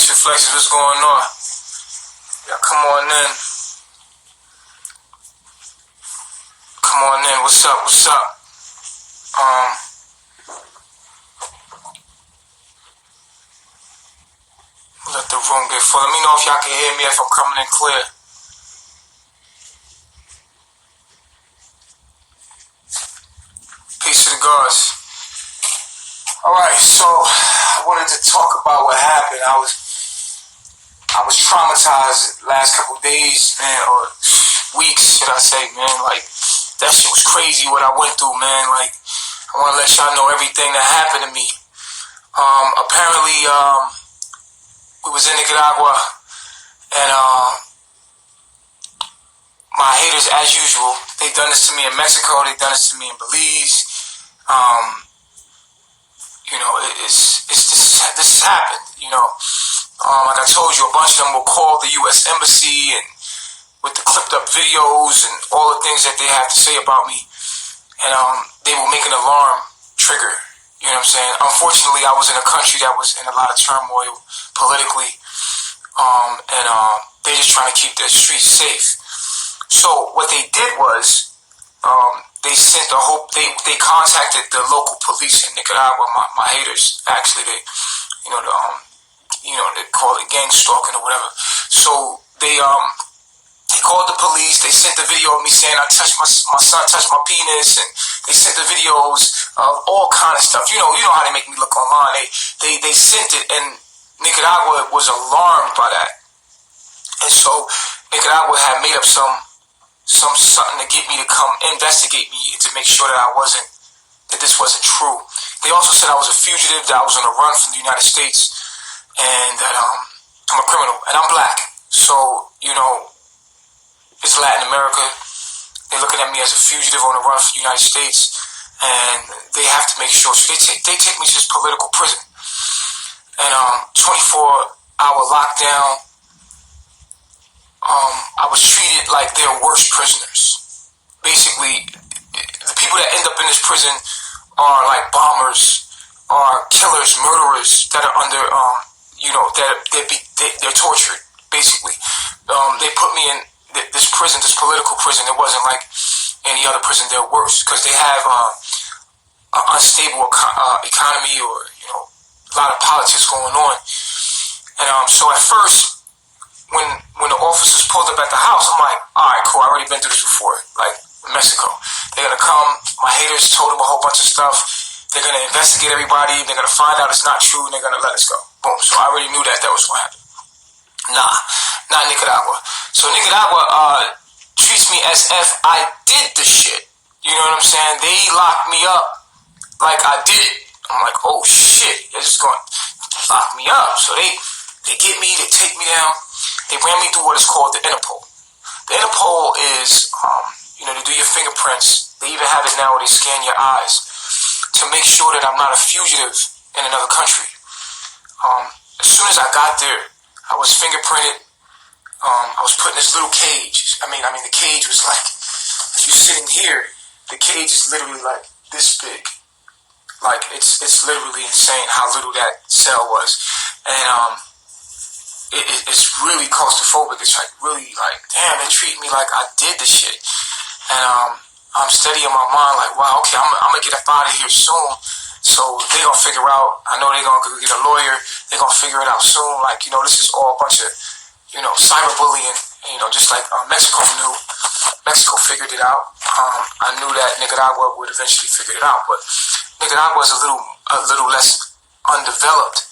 Peace Reflections, what's going on? Yeah, come on in. Come on in, what's up, what's up? Let the room get full. Let me know if y'all can hear me, if I'm coming in clear. Peace to the gods. Alright, so I wanted to talk about what happened. I was traumatized the last couple of days, man, or weeks, should I say, man. Like, that shit was crazy what I went through, man. Like, I want to let y'all know everything that happened to me. Apparently, we was in Nicaragua, and my haters, as usual, they done this to me in Mexico, they done this to me in Belize. You know, this has happened, you know. Like I told you, a bunch of them will call the U.S. Embassy and with the clipped up videos and all the things that they have to say about me, and they will make an alarm trigger. You know what I'm saying? Unfortunately, I was in a country that was in a lot of turmoil politically, and they're just trying to keep their streets safe. So what they did was, they sent a whole. They contacted the local police in Nicaragua. My haters, actually, they call it gang stalking or whatever. So they called the police. They sent the video of me saying I touched my son touched my penis, and they sent the videos of all kind of stuff. You know how they make me look online. They sent it, and Nicaragua was alarmed by that, and so Nicaragua had made up something to get me to come investigate me and to make sure that this wasn't true. They also said I was a fugitive, that I was on the run from the United States, and that I'm a criminal, and I'm black. So, you know, it's Latin America. They're looking at me as a fugitive on the run from the United States, and they have to make sure. So they take me to this political prison, and 24-hour lockdown. I was treated like they're worse prisoners. Basically, the people that end up in this prison are like bombers, are killers, murderers that are under, they're tortured. Basically, they put me in this prison, this political prison. It wasn't like any other prison. They're worse because they have an unstable economy, or a lot of politics going on. And so at first, when the officers pulled up at the house, I'm like, all right, cool, I already been through this before, like in Mexico. They're going to come, my haters told them a whole bunch of stuff, they're going to investigate everybody, they're going to find out it's not true, and they're going to let us go. Boom. So I already knew that was going to happen. Nah, not Nicaragua. So Nicaragua treats me as if I did the shit. You know what I'm saying? They locked me up like I did it. I'm like, oh shit, they're just going to lock me up. So they get me, they take me down. They ran me through what is called the Interpol. The Interpol is, to do your fingerprints. They even have it now where they scan your eyes to make sure that I'm not a fugitive in another country. As soon as I got there, I was fingerprinted. I was put in this little cage. I mean, the cage was like, if you're sitting here, the cage is literally like this big. Like, it's literally insane how little that cell was. And, it's really claustrophobic. It's like really like, damn, they treat me like I did this shit. And I'm steady in my mind like, wow, okay, I'm gonna get up out of here soon. So they gonna figure out, I know they gonna go get a lawyer, they gonna figure it out soon. Like, this is all a bunch of, cyberbullying. Just like Mexico knew. Mexico figured it out. I knew that Nicaragua would eventually figure it out, but Nicaragua is a little less undeveloped.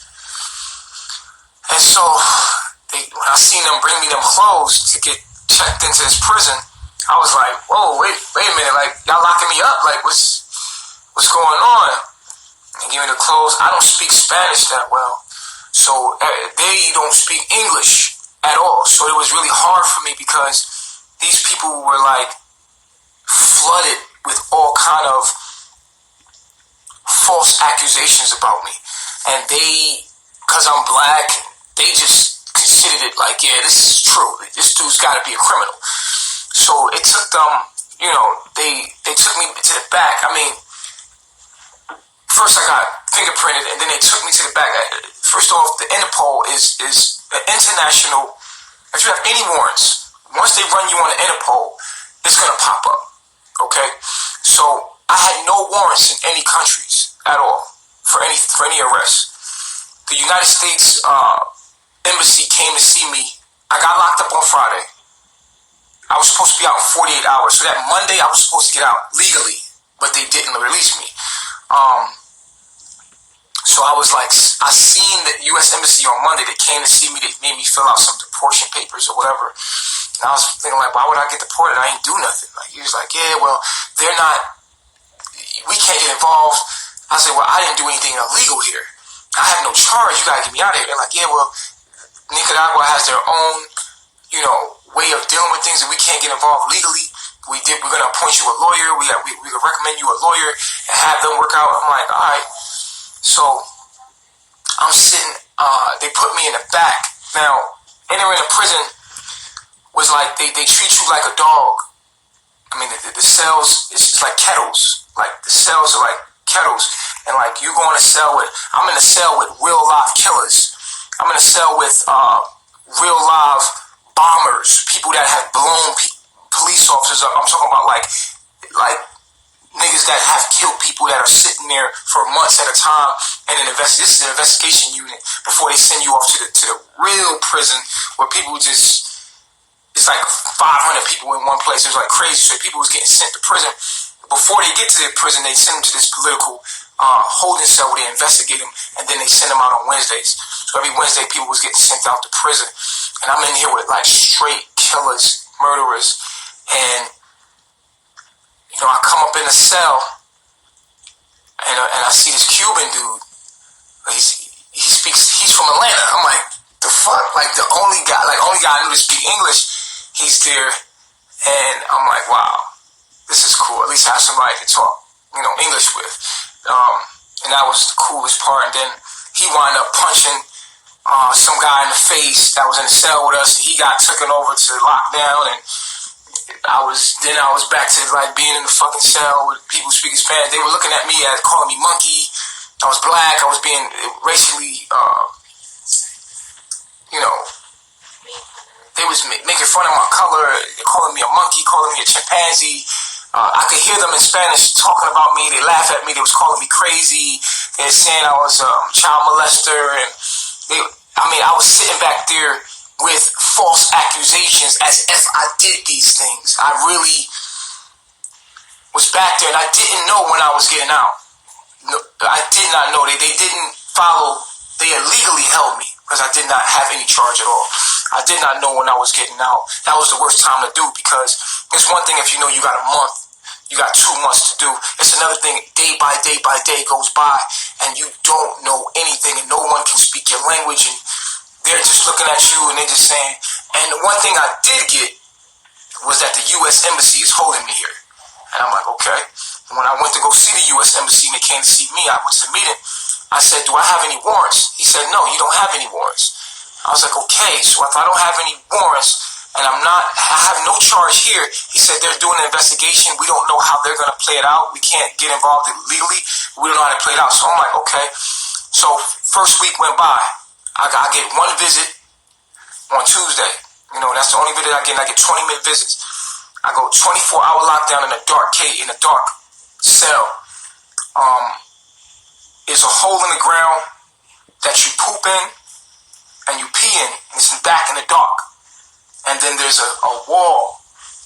And so, when I seen them bring me them clothes to get checked into this prison, I was like, whoa, wait a minute, like, y'all locking me up? Like, what's going on? And give me the clothes. I don't speak Spanish that well, so they don't speak English at all. So it was really hard for me because these people were, like, flooded with all kind of false accusations about me. And because I'm black, they just considered it like, yeah, this is true. This dude's got to be a criminal. So it took them, they took me to the back. I mean, first I got fingerprinted, and then they took me to the back. First off, the Interpol is an international. If you have any warrants, once they run you on the Interpol, it's gonna pop up. Okay, so I had no warrants in any countries at all for any arrest. The United States embassy came to see me. I got locked up on Friday. I was supposed to be out in 48 hours. So that Monday I was supposed to get out legally, but they didn't release me. So I was like, I seen the U.S. Embassy on Monday. They came to see me. They made me fill out some deportation papers or whatever. And I was thinking like, why would I get deported? I ain't do nothing. Like, he was like, yeah, well, they're not, we can't get involved. I said, well, I didn't do anything illegal here. I have no charge. You gotta get me out of here. They're like, yeah, well, Nicaragua has their own, way of dealing with things, and we can't get involved legally. We're gonna appoint you a lawyer. We can recommend you a lawyer and have them work out. I'm like, all right. So I'm sitting. They put me in the back. Now entering a prison was like they treat you like a dog. I mean, the cells it's like kettles. Like the cells are like kettles, and like you go in a cell with. I'm in a cell with real live killers. I'm in a cell with real live bombers, people that have blown police officers up. I'm talking about like niggas that have killed people that are sitting there for months at a time. And this is an investigation unit before they send you off to the real prison where people just, it's like 500 people in one place. It was like crazy. So people was getting sent to prison. Before they get to the prison, they send them to this political holding cell where they investigate them, and then they send them out on Wednesdays. So every Wednesday, people was getting sent out to prison. And I'm in here with like straight killers, murderers, and I come up in the cell, and I see this Cuban dude. He's from Atlanta. I'm like, the fuck? Like the only guy I knew to speak English. He's there, and I'm like, wow, this is cool. At least I have somebody to talk, English with. And that was the coolest part. And then he wound up punching some guy in the face that was in the cell with us. He got taken over to lockdown, and I was back to like being in the fucking cell with people speaking Spanish. They were looking at me as calling me monkey. I was black. I was being racially, they was making fun of my color, calling me a monkey, calling me a chimpanzee. I could hear them in Spanish talking about me. They laughed at me. They was calling me crazy. They were saying I was a child molester, and I was sitting back there with false accusations as if I did these things. I really was back there, and I didn't know when I was getting out. No, I did not know. They didn't follow. They illegally held me because I did not have any charge at all. I did not know when I was getting out. That was the worst time to do, because it's one thing if you know you got a month, you got 2 months to do. It's another thing day by day goes by, and you don't know anything, and no one can speak your language, and they're just looking at you, and they're just saying. And the one thing I did get was that the U.S. Embassy is holding me here. And I'm like, okay. And when I went to go see the U.S. Embassy and they came to see me, I went to the meeting. I said, do I have any warrants? He said, no, you don't have any warrants. I was like, okay, so if I don't have any warrants and I have no charge here, he said they're doing an investigation. We don't know how they're going to play it out. We can't get involved legally. We don't know how to play it out. So I'm like, okay. So first week went by. I get one visit on Tuesday. That's the only visit I get. I get 20-minute visits. I go 24-hour lockdown in a dark cave, in a dark cell. It's a hole in the ground that you poop in and you pee in. And it's back in the dark. And then there's a wall,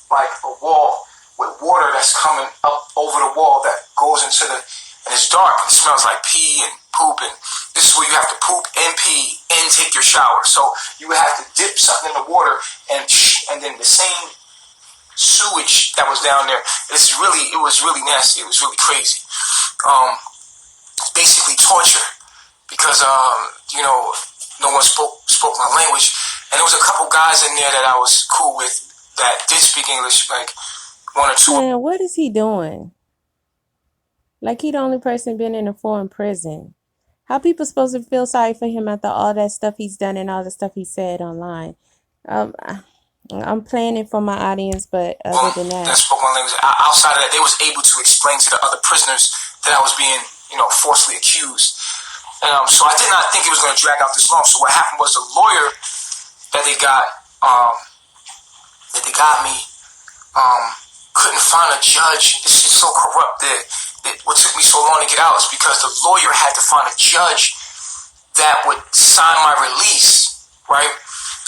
like a wall with water that's coming up over the wall that goes into and it's dark and it smells like pee and poop. And this is where you have to poop and pee and take your shower. So you would have to dip something in the water and then the same sewage that was down there. It was really nasty. It was really crazy. Basically torture, because no one spoke my language, and there was a couple guys in there that I was cool with that did speak English, like one or two. Man, what is he doing? Like, he the only person been in a foreign prison. How people supposed to feel sorry for him after all that stuff he's done and all the stuff he said online? I'm playing it for my audience, but other than that spoke my language. Outside of that, they was able to explain to the other prisoners that I was being falsely accused. So I did not think it was going to drag out this long. So what happened was the lawyer that they got me couldn't find a judge. It's just so corrupt that what took me so long to get out is because the lawyer had to find a judge that would sign my release, right?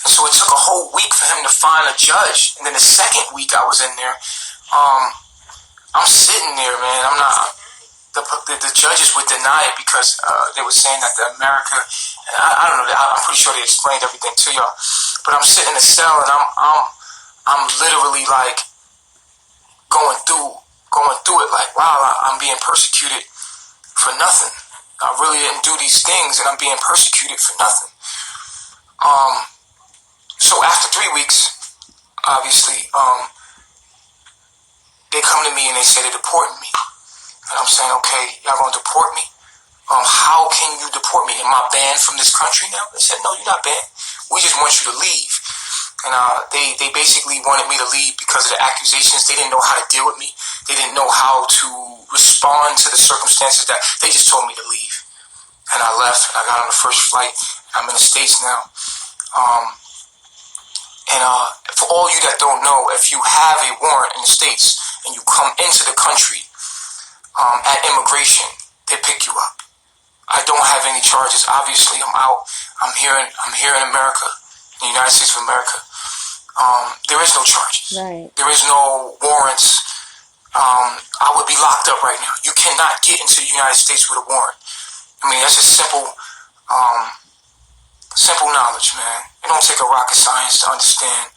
And so it took a whole week for him to find a judge. And then the second week I was in there, I'm sitting there, man. I'm not. The judges would deny it because they were saying that the America. And I don't know. I'm pretty sure they explained everything to y'all. But I'm sitting in a cell and I'm literally like going through it. Like, wow, I'm being persecuted for nothing. I really didn't do these things, and I'm being persecuted for nothing. So after 3 weeks, obviously, they come to me and they say they're deporting me. And I'm saying, okay, y'all gonna deport me? How can you deport me? Am I banned from this country now? They said, no, you're not banned. We just want you to leave. And they basically wanted me to leave because of the accusations. They didn't know how to deal with me. They didn't know how to respond to the circumstances. That they just told me to leave. And I left. I got on the first flight. I'm in the States now. For all you that don't know, if you have a warrant in the States and you come into the country at immigration, they pick you up. I don't have any charges. Obviously, I'm out. I'm here in America, in the United States of America. There is no charges. Right. There is no warrants. I would be locked up right now. You cannot get into the United States with a warrant. I mean, that's just simple knowledge, man. It don't take a rocket science to understand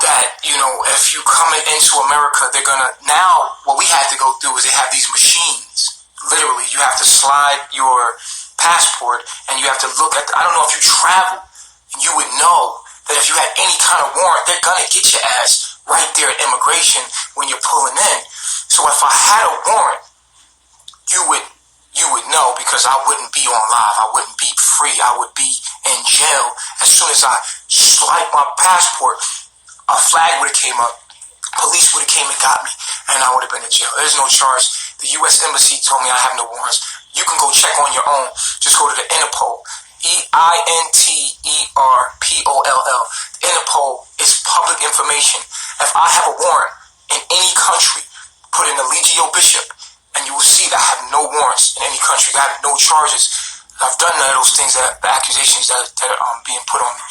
that, if you coming into America, they're gonna, now, what we had to go through is they have these machines. Literally, you have to slide your passport and you have to look at I don't know if you travel, you would know that if you had any kind of warrant, they're gonna get your ass right there at immigration when you're pulling in. So if I had a warrant, you would know, because I wouldn't be on live. I wouldn't be free. I would be in jail. As soon as I swiped my passport, a flag would have came up. Police would have came and got me, and I would have been in jail. There's no charge. The U.S. Embassy told me I have no warrants. You can go check on your own. Just go to the Interpol. Interpoll. Interpol is public information. If I have a warrant in any country, put in the Legio Bishop, and you will see that I have no warrants in any country. I have no charges. I've done none of those things, the accusations that are being put on me.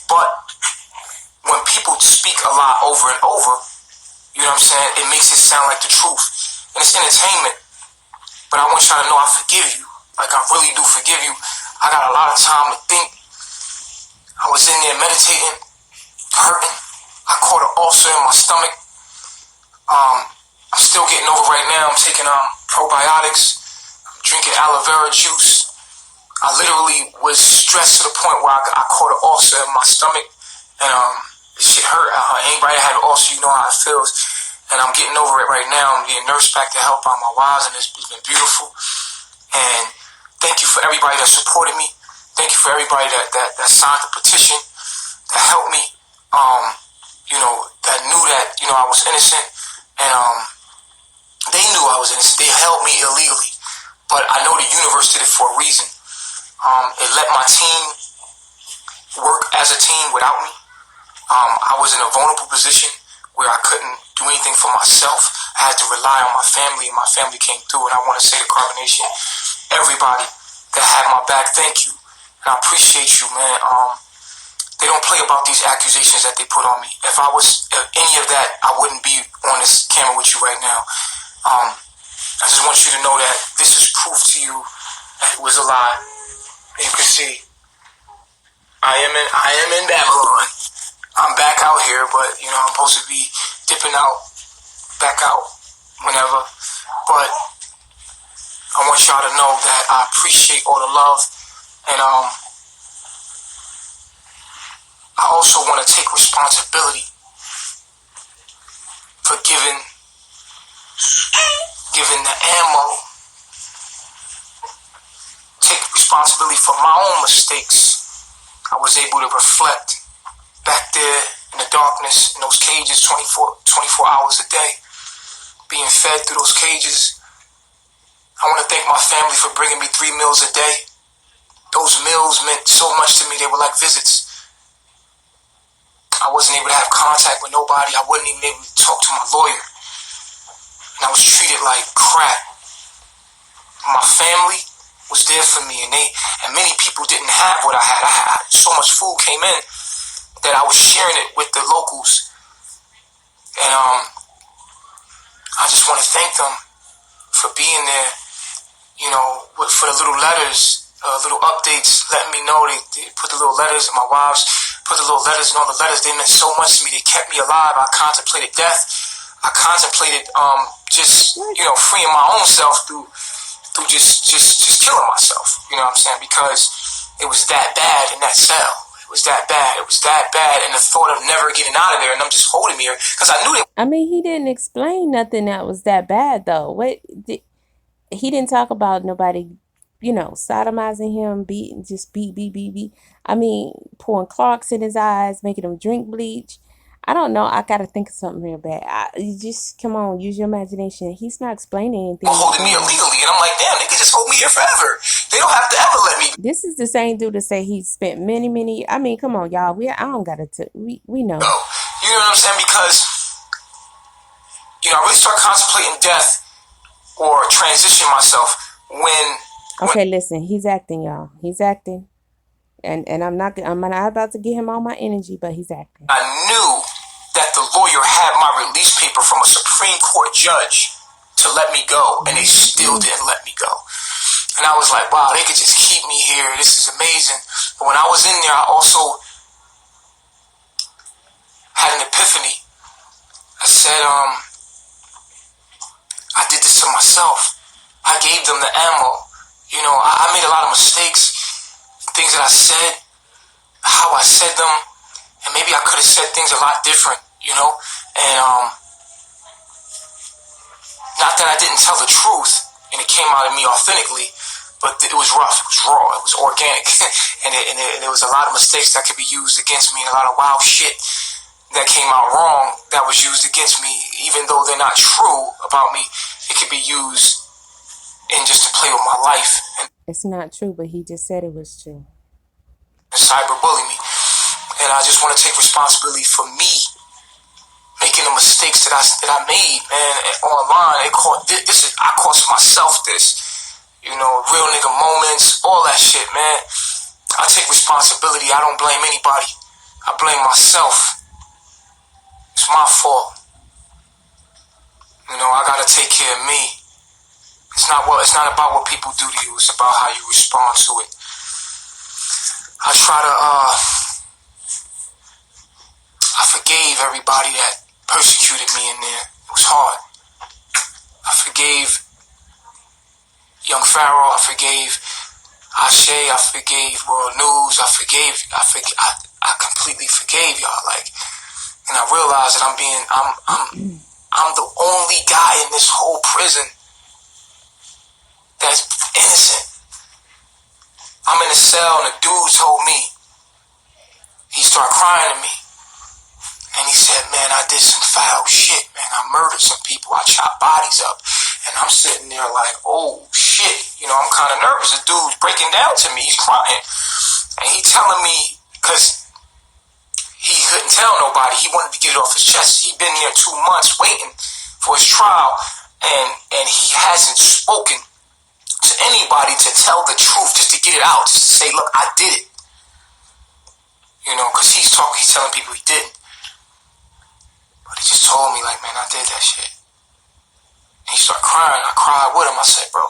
But when people speak a lot over and over, you know what I'm saying, it makes it sound like the truth. And it's entertainment. But I want y'all to know I forgive you. Like, I really do forgive you. I got a lot of time to think. I was in there meditating, hurting. I caught an ulcer in my stomach. I'm still getting over right now. I'm taking probiotics. I'm drinking aloe vera juice. I literally was stressed to the point where I caught an ulcer in my stomach. And this shit hurt. Anybody that had an ulcer, you know how it feels. And I'm getting over it right now. I'm being nursed back to help out my wives, and it's been beautiful. And thank you for everybody that supported me. Thank you for everybody that signed the petition, that helped me, that knew that, I was innocent. And they knew I was innocent. They held me illegally. But I know the universe did it for a reason. It let my team work as a team without me. I was in a vulnerable position where I couldn't do anything for myself. I had to rely on my family, and my family came through. And I want to say to Carbonation, everybody that had my back, thank you. And I appreciate you, man. They don't play about these accusations that they put on me. If I was any of that, I wouldn't be on this camera with you right now. I just want you to know that this is proof to you that it was a lie. And you can see, I am in Babylon. I'm back out here, but I'm supposed to be dipping back out whenever. But I want y'all to know that I appreciate all the love, and I also want to take responsibility for giving the ammo. Take responsibility for my own mistakes. I was able to reflect back there in the darkness, in those cages, 24 hours a day, being fed through those cages, I want to thank my family for bringing me 3 meals a day. Those meals meant so much to me. They were like visits. I wasn't able to have contact with nobody. I wasn't even able to talk to my lawyer. And I was treated like crap. My family was there for me, and many people didn't have what I had. I had so much food came in that I was sharing it with the locals. And I just want to thank them for being there, for the little letters, little updates, letting me know. They put the little letters, and my wives put the little letters, and all the letters, they meant so much to me. They kept me alive. I contemplated death. I contemplated freeing my own self through just killing myself. You know what I'm saying? Because it was that bad in that cell. It was that bad. It was that bad. And the thought of never getting out of there and them just holding me here, because I knew that. I mean, he didn't explain nothing that was that bad, though. He didn't talk about nobody, sodomizing him, beat. I mean, pouring Clarks in his eyes, making him drink bleach. I don't know. I got to think of something real bad. You just, come on, use your imagination. He's not explaining anything. Holding me illegally, and I'm like, damn, they could just hold me here forever. They don't have to ever let me. This is the same dude to say he spent many, I mean, come on, y'all. I don't got to, we know. Go. You know what I'm saying? Because, I really start contemplating death or transition myself Okay, listen, he's acting, y'all. He's acting. And I'm not about to give him all my energy, but he's acting. I knew that the lawyer had my release paper from a Supreme Court judge to let me go, and they still didn't let me go. And I was like, wow, they could just keep me here. This is amazing. But when I was in there, I also had an epiphany. I said, I did this to myself. I gave them the ammo. I made a lot of mistakes. Things that I said, how I said them, and maybe I could have said things a lot different, and not that I didn't tell the truth and it came out of me authentically, but it was rough, it was raw, it was organic, and there was a lot of mistakes that could be used against me, and a lot of wild shit that came out wrong that was used against me, even though they're not true about me. It could be used in just to play with my life. It's not true, but he just said it was true. Cyberbully me. And I just want to take responsibility for me making the mistakes that I made, man, online. I cost myself this. Real nigga moments, all that shit, man. I take responsibility. I don't blame anybody. I blame myself. It's my fault. I gotta take care of me. It's not about what people do to you. It's about how you respond to it. I forgave everybody that persecuted me in there. It was hard. I forgave Young Pharaoh. I forgave Ashe. I forgave World News. I completely forgave y'all. And I realized that I'm the only guy in this whole prison that's innocent. I'm in a cell and a dude told me, he started crying to me. And he said, man, I did some foul shit, man. I murdered some people. I chopped bodies up. And I'm sitting there like, oh shit. I'm kind of nervous. The dude's breaking down to me. He's crying. And he telling me, because he couldn't tell nobody. He wanted to get it off his chest. He'd been there 2 months waiting for his trial. And he hasn't spoken to anybody to tell the truth, just to get it out, just to say, look, I did it. Because he's telling people he didn't. But he just told me, like, man, I did that shit. And he started crying. I cried with him. I said, bro,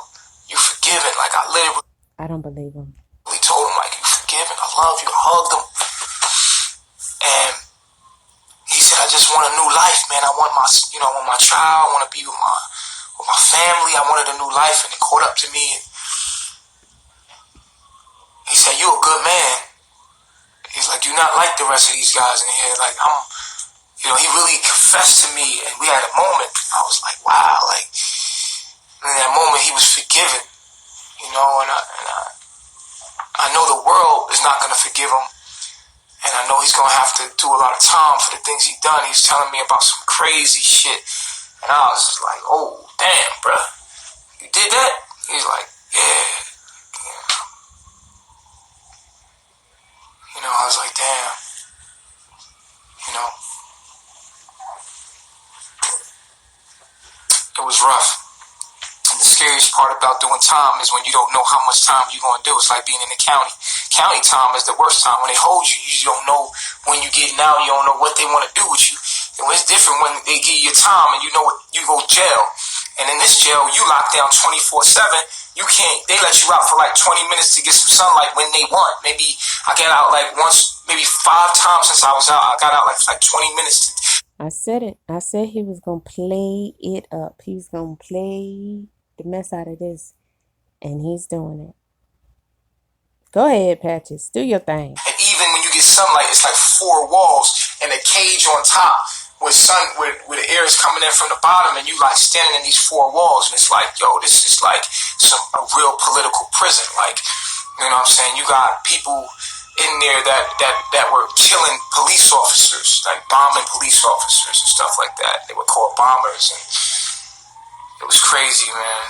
you forgiven. Like, I literally. I don't believe him. He told him, like, you forgiven. I love you. I hugged him. And he said, I just want a new life, man. I want my child. I want to be with my family. I wanted a new life, and it caught up to me. And he said, you a good man. He's like, you're not like the rest of these guys in here. Like, he really confessed to me, and we had a moment. I was like, wow, like, in that moment, he was forgiven, and I know the world is not going to forgive him, and I know he's going to have to do a lot of time for the things he's done. He's telling me about some crazy shit, and I was just like, oh, damn, bro, you did that? He's like, yeah. You know, I was like, damn. You know, it was rough. And the scariest part about doing time is when you don't know how much time you're going to do. It's like being in the county. County time is the worst time. When they hold you, you don't know when you're getting out. You don't know what they want to do with you. And it's different when they give you your time and you know you go to jail. And in this jail, you locked down 24/7. You can't. They let you out for like 20 minutes to get some sunlight when they want. Maybe I got out like once, maybe 5 times since I was out. I got out like 20 minutes. I said it. I said he was going to play it up. He was going to play the mess out of this. And he's doing it. Go ahead, Patches. Do your thing. And even when you get sunlight, it's like 4 walls and a cage on top with where the air is coming in from the bottom, and you like standing in these 4 walls, and it's like, yo, this is like a real political prison. Like, you know what I'm saying? You got people in there that were killing police officers, like bombing police officers and stuff like that. They were called bombers, and it was crazy, man.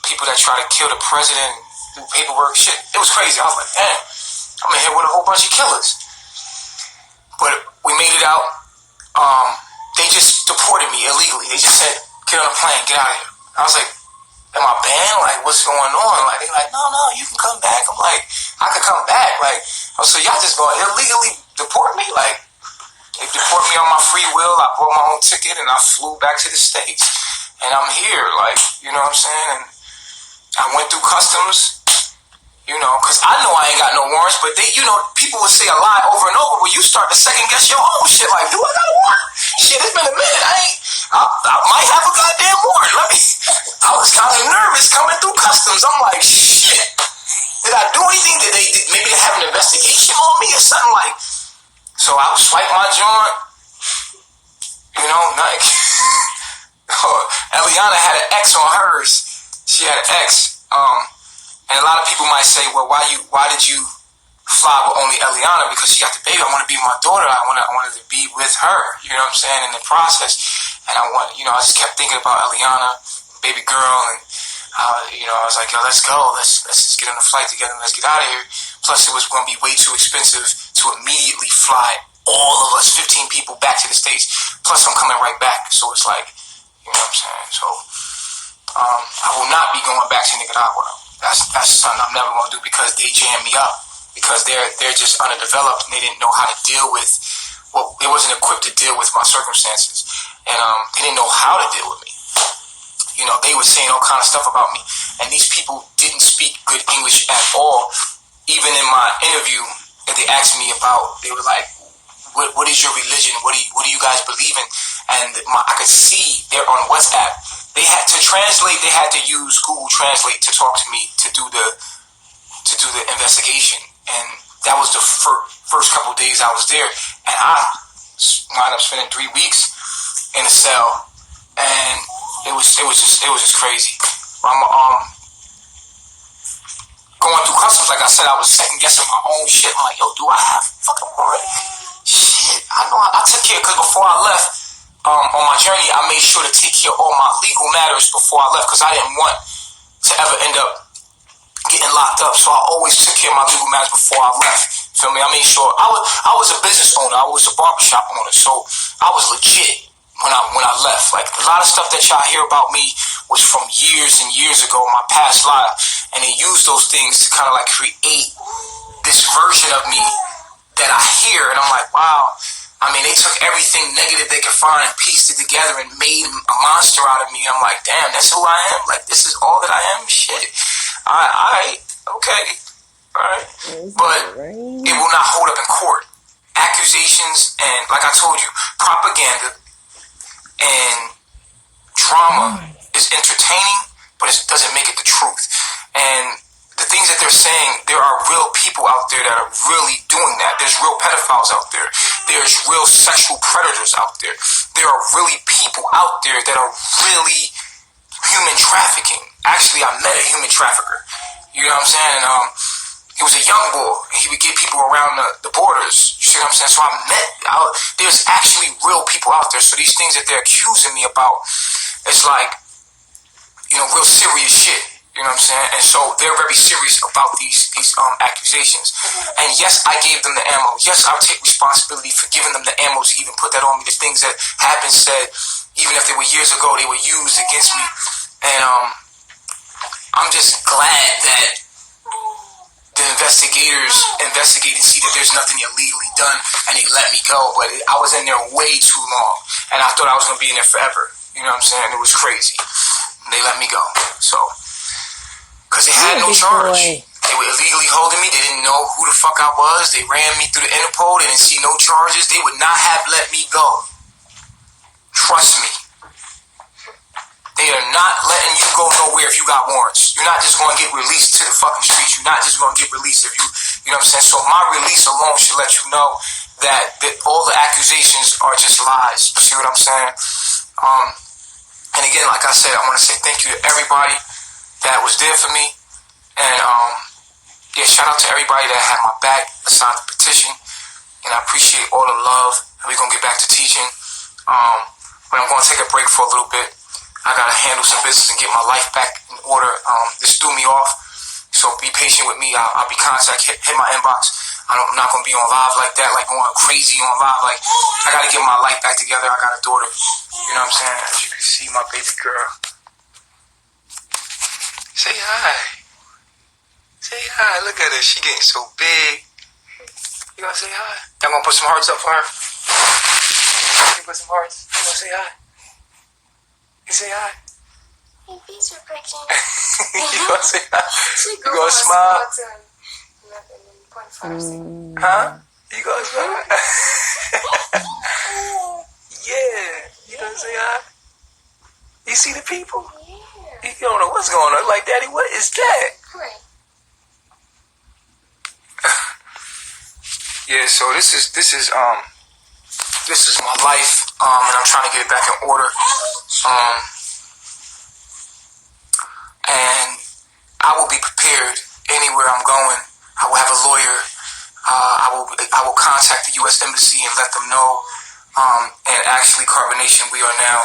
People that try to kill the president, do paperwork, shit. It was crazy. I was like, damn, I'm in here with a whole bunch of killers. But we made it out. They just deported me illegally. They just said, get on a plane, get out of here. I was like, am I banned? Like, what's going on? Like, they're like, no, you can come back. I'm like, I could come back. Like, I was like, y'all just gonna illegally deport me? Like, they deport me on my free will. I bought my own ticket and I flew back to the States. And I'm here, like, you know what I'm saying? And I went through customs, you know, because I know I ain't got no warrants, but they, you know, people would say a lie over and over where you start to second guess your own shit. Like, do I got a warrant? Shit, it's been a minute. I might have a goddamn warrant. I was kind of nervous coming through customs. I'm like, shit, did I do anything? Maybe they have an investigation on me or something? Like, so I would swipe my joint, you know, like, Eliana had an X on hers. She had an X. And a lot of people might say, well, why did you fly with only Eliana? Because she got the baby. I want to be with my daughter. I wanted to be with her. You know what I'm saying? In the process. And I just kept thinking about Eliana, baby girl, and you know, I was like, yo, let's go. Let's just get on a flight together and let's get out of here. Plus, it was going to be way too expensive to immediately fly all of us, 15 people, back to the States. Plus, I'm coming right back. So it's like, you know what I'm saying? So I will not be going back to Nicaragua. That's something I'm never going to do because they jammed me up. Because they're just underdeveloped and they didn't know how to deal with, well, they wasn't equipped to deal with my circumstances. And they didn't know how to deal with me. You know, they were saying all kind of stuff about me. And these people didn't speak good English at all. Even in my interview that they asked me about, they were like, what is your religion? What do you guys believe in? And I could see they're on WhatsApp. They had to translate. They had to use Google Translate to talk to me to do the investigation. And that was the first couple of days I was there. And I wound up spending 3 weeks in a cell, and it was just crazy. I'm going through customs. Like I said, I was second guessing my own shit. I'm like, yo, do I have fucking warrant? Shit, I know I took care, because before I left on my journey, I made sure to take care of all my legal matters before I left, because I didn't want to ever end up getting locked up. So I always took care of my legal matters before I left. Feel me? I made sure I was a business owner. I was a barbershop owner, so I was legit when I left. Like, a lot of stuff that y'all hear about me was from years and years ago, my past life, and they used those things to kind of like create this version of me that I hear, and I'm like, wow. I mean, they took everything negative they could find and pieced it together and made a monster out of me. I'm like, damn, that's who I am? Like, this is all that I am? Shit. Alright, okay. Alright. But it will not hold up in court. Accusations and, like I told you, propaganda and drama is entertaining, but it doesn't make it the truth. And the things that they're saying, there are real people out there that are really doing that. There's real pedophiles out there. There's real sexual predators out there. There are really people out there that are really human trafficking. Actually, I met a human trafficker. You know what I'm saying? And, he was a young boy. He would get people around the borders. You see what I'm saying? So there's actually real people out there. So these things that they're accusing me about, it's like, you know, real serious shit. You know what I'm saying? And so they're very serious about these accusations. And yes, I gave them the ammo. Yes, I'll take responsibility for giving them the ammo to even put that on me. The things that have been said, even if they were years ago, they were used against me. And I'm just glad that the investigators investigate and see that there's nothing illegally done, and they let me go. But I was in there way too long, and I thought I was going to be in there forever. You know what I'm saying? It was crazy. And they let me go. So, because they had no charge. They were illegally holding me. They didn't know who the fuck I was. They ran me through the Interpol. They didn't see no charges. They would not have let me go. Trust me. They are not letting you go nowhere if you got warrants. You're not just going to get released to the fucking streets. You're not just going to get released if you know what I'm saying? So my release alone should let you know that all the accusations are just lies. You see what I'm saying? And again, like I said, I want to say thank you to everybody that was there for me. And yeah, shout out to everybody that had my back, signed the petition. And I appreciate all the love. And we're going to get back to teaching. But I'm going to take a break for a little bit. I gotta handle some business and get my life back in order. This threw me off, so be patient with me. I'll be contact, hit my inbox. I'm not gonna be on live like that, like going crazy on live. Like, I gotta get my life back together. I got a daughter, you know what I'm saying? As you can see, my baby girl. Say hi. Say hi. Look at her. She getting so big. You gonna say hi? Y'all gonna put some hearts up for her? You put some hearts. You gonna say hi? You say hi. Hey, bees are pricking. You gonna say hi? You gonna smile? Huh? You gonna smile? Yeah. You gonna say hi? You see the people? Yeah. You don't know what's going on. Like, Daddy, what is that? Right. Yeah. So this is my life. And I'm trying to get it back in order. And I will be prepared anywhere I'm going. I will have a lawyer. I will contact the U.S. Embassy and let them know. And actually, Carbonation, we are now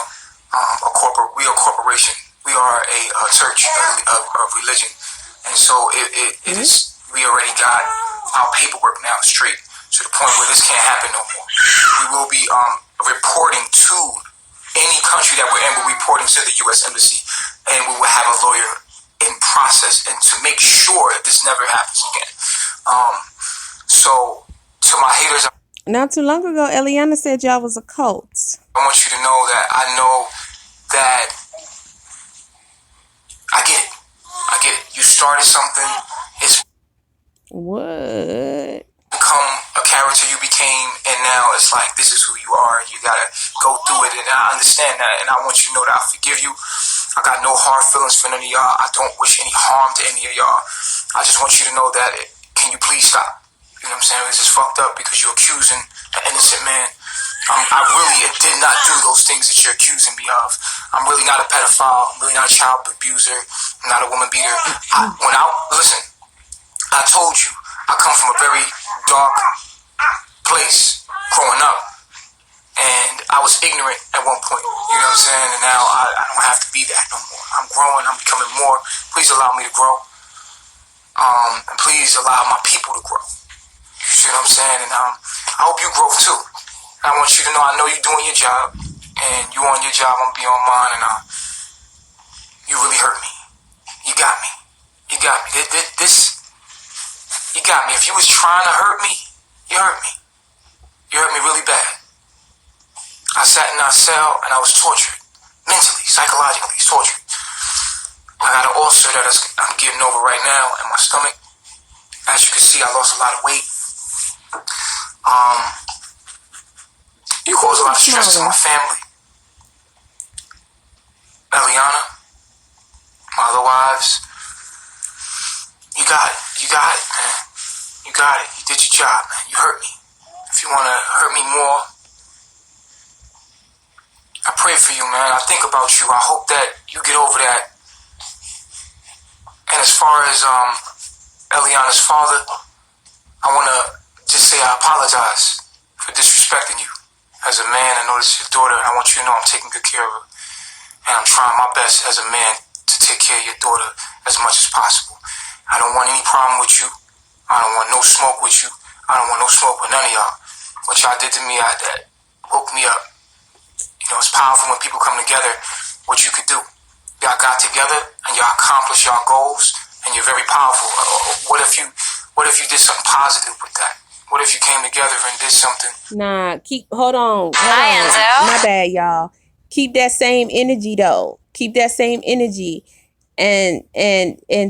we are a corporation. We are a church of religion, and so it is. We already got our paperwork now straight to the point where this can't happen no more. We will be reporting to any country that we're in. We're reporting to the U.S. Embassy, and we will have a lawyer in process and to make sure that this never happens again. So to my haters, Not too long ago, Eliana said y'all was a cult. I want you to know that I know that I get it. I get it. You started something. It's What? become a character you became, and now it's like this is who you are, and you gotta go through it. And I understand that, and I want you to know that I forgive you. I got no hard feelings for none of y'all. I don't wish any harm to any of y'all. I just want you to know that can you please stop? You know what I'm saying? This is fucked up because you're accusing an innocent man. I really did not do those things that you're accusing me of. I'm really not a pedophile. I'm really not a child abuser. I'm not a woman beater. Listen, I told you, I come from a very dark place growing up. And I was ignorant at one point, you know what I'm saying? And now I don't have to be that no more. I'm growing, I'm becoming more. Please allow me to grow. And please allow my people to grow. You see what I'm saying? And I hope you grow too. And I want you to know I know you're doing your job. And you on your job, I'm be on mine. And you really hurt me. You got me. You got me. You got me. If you was trying to hurt me, you hurt me. You hurt me really bad. I sat in our cell and I was tortured. Mentally, psychologically, tortured. I got an ulcer that I'm getting over right now in my stomach. As you can see, I lost a lot of weight. You cause a lot of stress to my family. Eliana, my other wives. You got it. You got it, man. You got it. You did your job, man. You hurt me. If you want to hurt me more, I pray for you, man. I think about you. I hope that you get over that. And as far as Eliana's father, I want to just say I apologize for disrespecting you. As a man, I know this is your daughter. I want you to know I'm taking good care of her. And I'm trying my best as a man to take care of your daughter as much as possible. I don't want any problem with you. I don't want no smoke with you. I don't want no smoke with none of y'all. What y'all did to me, that woke me up. You know, it's powerful when people come together, what you could do. Y'all got together and y'all accomplished y'all goals, and you're very powerful. What if you did something positive with that? What if you came together and did something? Nah, hold on. My bad, y'all. Keep that same energy though. Keep that same energy, and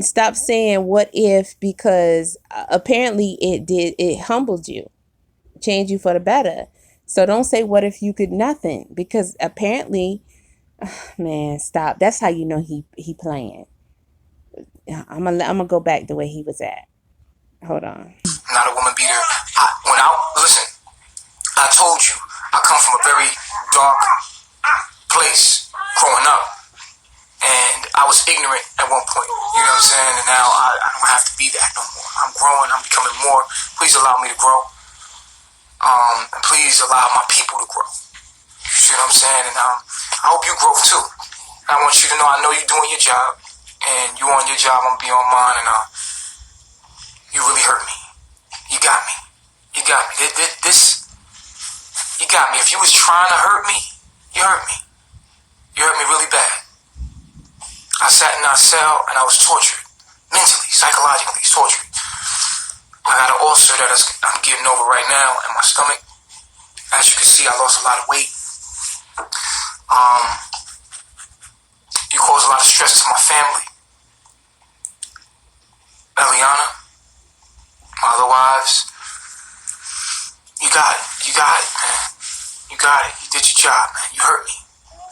stop saying what if, because apparently it humbled you, changed you for the better. So don't say what if you could nothing, because apparently, man, stop. That's how you know he playing. I'm gonna go back the way he was at. Hold on. Not a woman beater. Listen, I told you, I come from a very dark place growing up, and I was ignorant at one point, you know what I'm saying? And now I don't have to be that no more. I'm growing, I'm becoming more. Please allow me to grow. And please allow my people to grow. You see what I'm saying? And I hope you grow too. And I want you to know, I know you're doing your job, and you on your job, I'm gonna be on mine, and you really hurt me. You got me. You got me. You got me. If you was trying to hurt me, you hurt me. You hurt me really bad. I sat in our cell and I was tortured. Mentally, psychologically tortured. I got an ulcer that I'm getting over right now in my stomach. As you can see, I lost a lot of weight. You cause a lot of stress to my family. Eliana, my other wives, you got it. You got it, man. You got it. You did your job, man. You hurt me.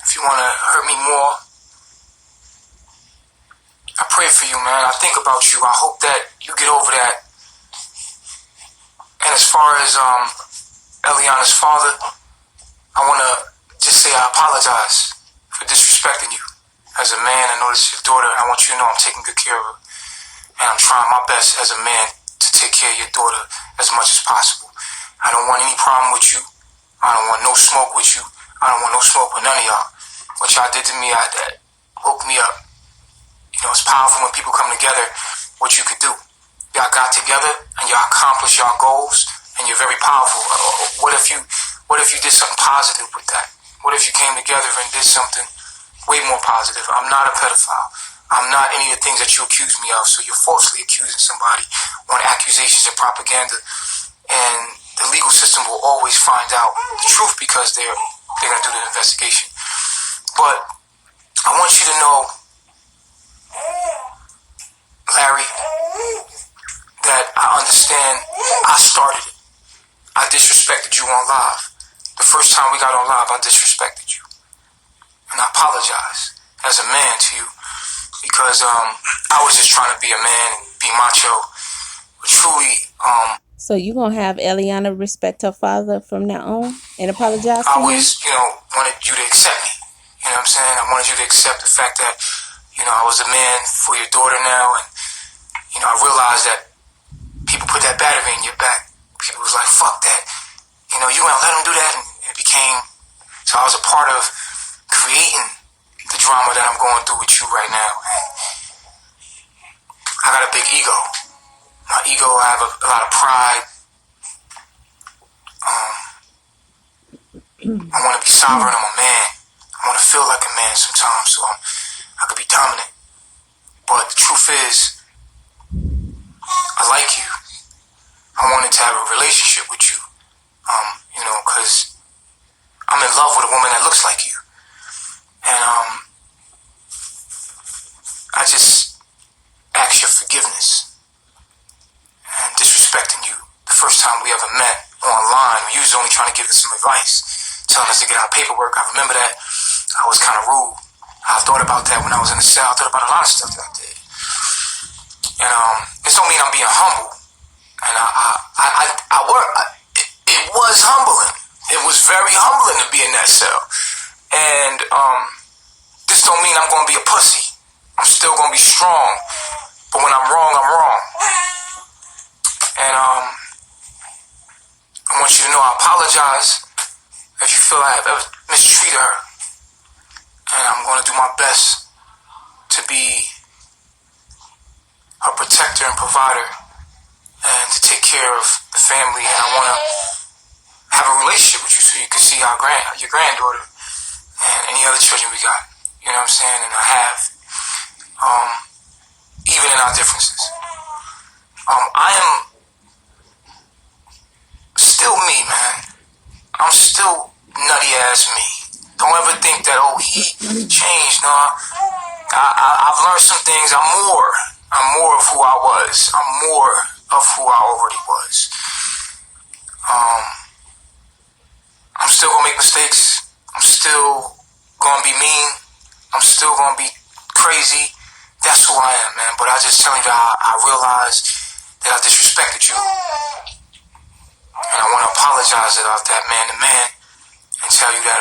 If you want to hurt me more, I pray for you, man. I think about you. I hope that you get over that. And as far as Eliana's father, I want to just say I apologize for disrespecting you. As a man, I know this is your daughter. I want you to know I'm taking good care of her. And I'm trying my best as a man to take care of your daughter as much as possible. I don't want any problem with you. I don't want no smoke with you. I don't want no smoke with none of y'all. What y'all did to me, that woke me up. You know, it's powerful when people come together, what you could do. Y'all got together and y'all accomplished y'all goals, and you're very powerful. What if you did something positive with that? What if you came together and did something way more positive? I'm not a pedophile. I'm not any of the things that you accuse me of. So you're falsely accusing somebody on accusations and propaganda, and the legal system will always find out the truth because they're going to do the investigation. But I want you to know, Larry, that I understand I started it. I disrespected you on live. The first time we got on live, I disrespected you. And I apologize as a man to you because I was just trying to be a man and be macho. But truly, So you gonna have Eliana respect her father from now on and apologize to him? I always, wanted you to accept me. You know what I'm saying? I wanted you to accept the fact that, I was a man for your daughter now, and, I realized that people put that battery in your back. People was like, fuck that. You gonna let him do that? And it became, so I was a part of creating the drama that I'm going through with you right now. I got a big ego. My ego, I have a lot of pride. I want to be sovereign. I'm a man. I want to feel like a man sometimes, so I could be dominant. But the truth is, I like you. I wanted to have a relationship with you, because I'm in love with a woman that looks like you. And I just ask your forgiveness and disrespecting you. The first time we ever met online, you was only trying to give us some advice, telling us to get our paperwork. I remember that. I was kind of rude. I thought about that when I was in the cell. I thought about a lot of stuff that I did. And this don't mean I'm being humble. And it was humbling. It was very humbling to be in that cell. And this don't mean I'm going to be a pussy. I'm still going to be strong. But when I'm wrong, I'm wrong. And I want you to know I apologize if you feel I have ever mistreated her. And I'm going to do my best to be a protector and provider, and to take care of the family. And I want to have a relationship with you so you can see your granddaughter and any other children we got. You know what I'm saying? And I have, even in our differences. I am still me, man. I'm still nutty ass me. Don't ever think that, oh, he changed. No, I've learned some things. I'm more of who I was. I'm more of who I already was. I'm still gonna make mistakes. I'm still gonna be mean. I'm still gonna be crazy. That's who I am, man. But I just tell you that I realized that I disrespected you. And I want to apologize about that, man to man, and tell you that,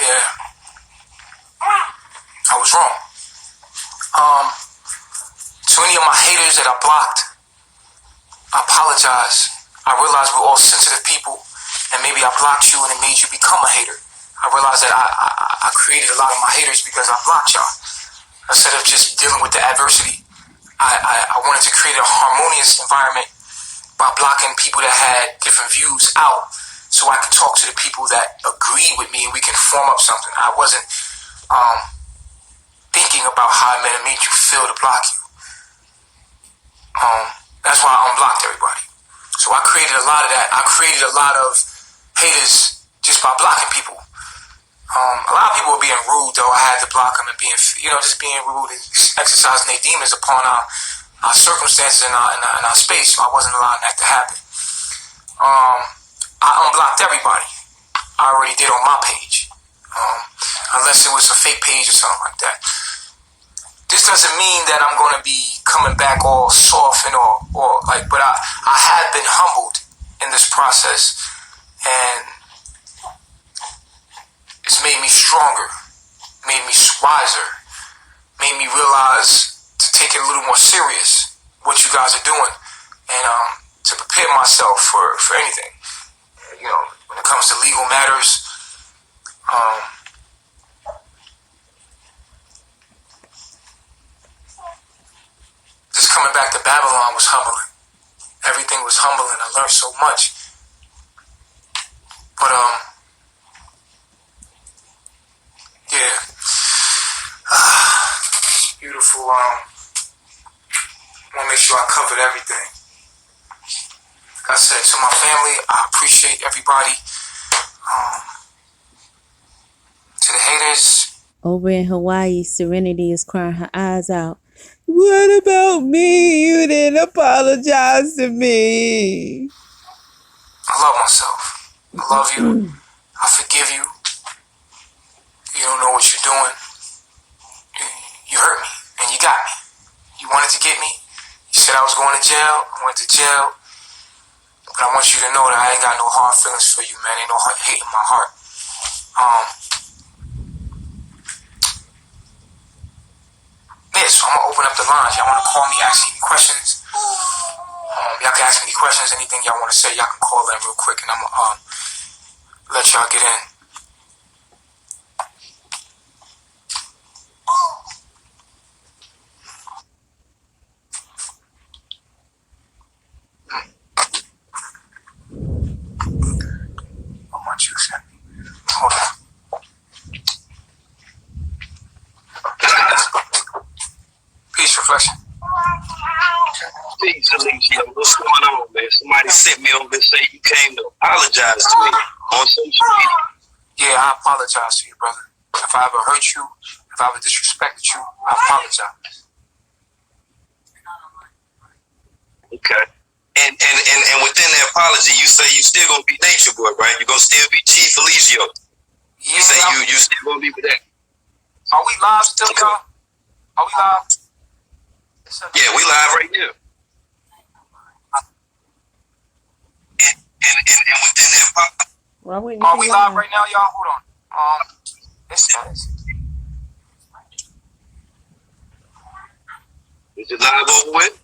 yeah, I was wrong. To any of my haters that I blocked, I apologize. I realize we're all sensitive people, and maybe I blocked you and it made you become a hater. I realized that I created a lot of my haters because I blocked y'all. Instead of just dealing with the adversity, I wanted to create a harmonious environment by blocking people that had different views out, so I could talk to the people that agreed with me and we can form up something. I wasn't thinking about how it made you feel to block you. That's why I unblocked everybody. So I created a lot of that. I created a lot of haters just by blocking people. A lot of people were being rude, though. I had to block them and just being rude and exercising their demons upon our circumstances in our space. So I wasn't allowing that to happen. I unblocked everybody. I already did on my page, unless it was a fake page or something like that. This doesn't mean that I'm going to be coming back all soft and but I have been humbled in this process, and it's made me stronger, made me wiser, made me realize to take it a little more serious what you guys are doing, and to prepare myself for anything. When it comes to legal matters, just coming back to Babylon was humbling. Everything was humbling. I learned so much. But yeah, beautiful. I want to make sure I covered everything. Like I said, to my family, I appreciate everybody. To the haters. Over in Hawaii, Serenity is crying her eyes out. What about me? You didn't apologize to me. I love myself. I love you. I forgive you. You don't know what you're doing. You hurt me, and you got me. You wanted to get me. You said I was going to jail. I went to jail. But I want you to know that I ain't got no hard feelings for you, man. Ain't no hate in my heart. Yeah, so I'm gonna open up the lines. Y'all wanna call me, ask me questions? Y'all can ask me questions, anything y'all wanna say, y'all can call in real quick, and I'm gonna let y'all get in. How much you sent me? Hold on. Peace, reflection. Peace, Alicia. What's going on, man? Somebody sent me over and say you came to apologize to me on social media. Yeah, I apologize to you, brother. If I ever hurt you, if I ever disrespected you, I apologize. Okay. And within the apology, you say you still gonna be Natureboy, right? You're gonna still be Chief Alicio. Yeah. You say you still gonna be with that. Are we live still, y'all? Are we live? Yeah, we live right here. And within the apology. Are we live right now, y'all? Hold on. It says. Is it live over with?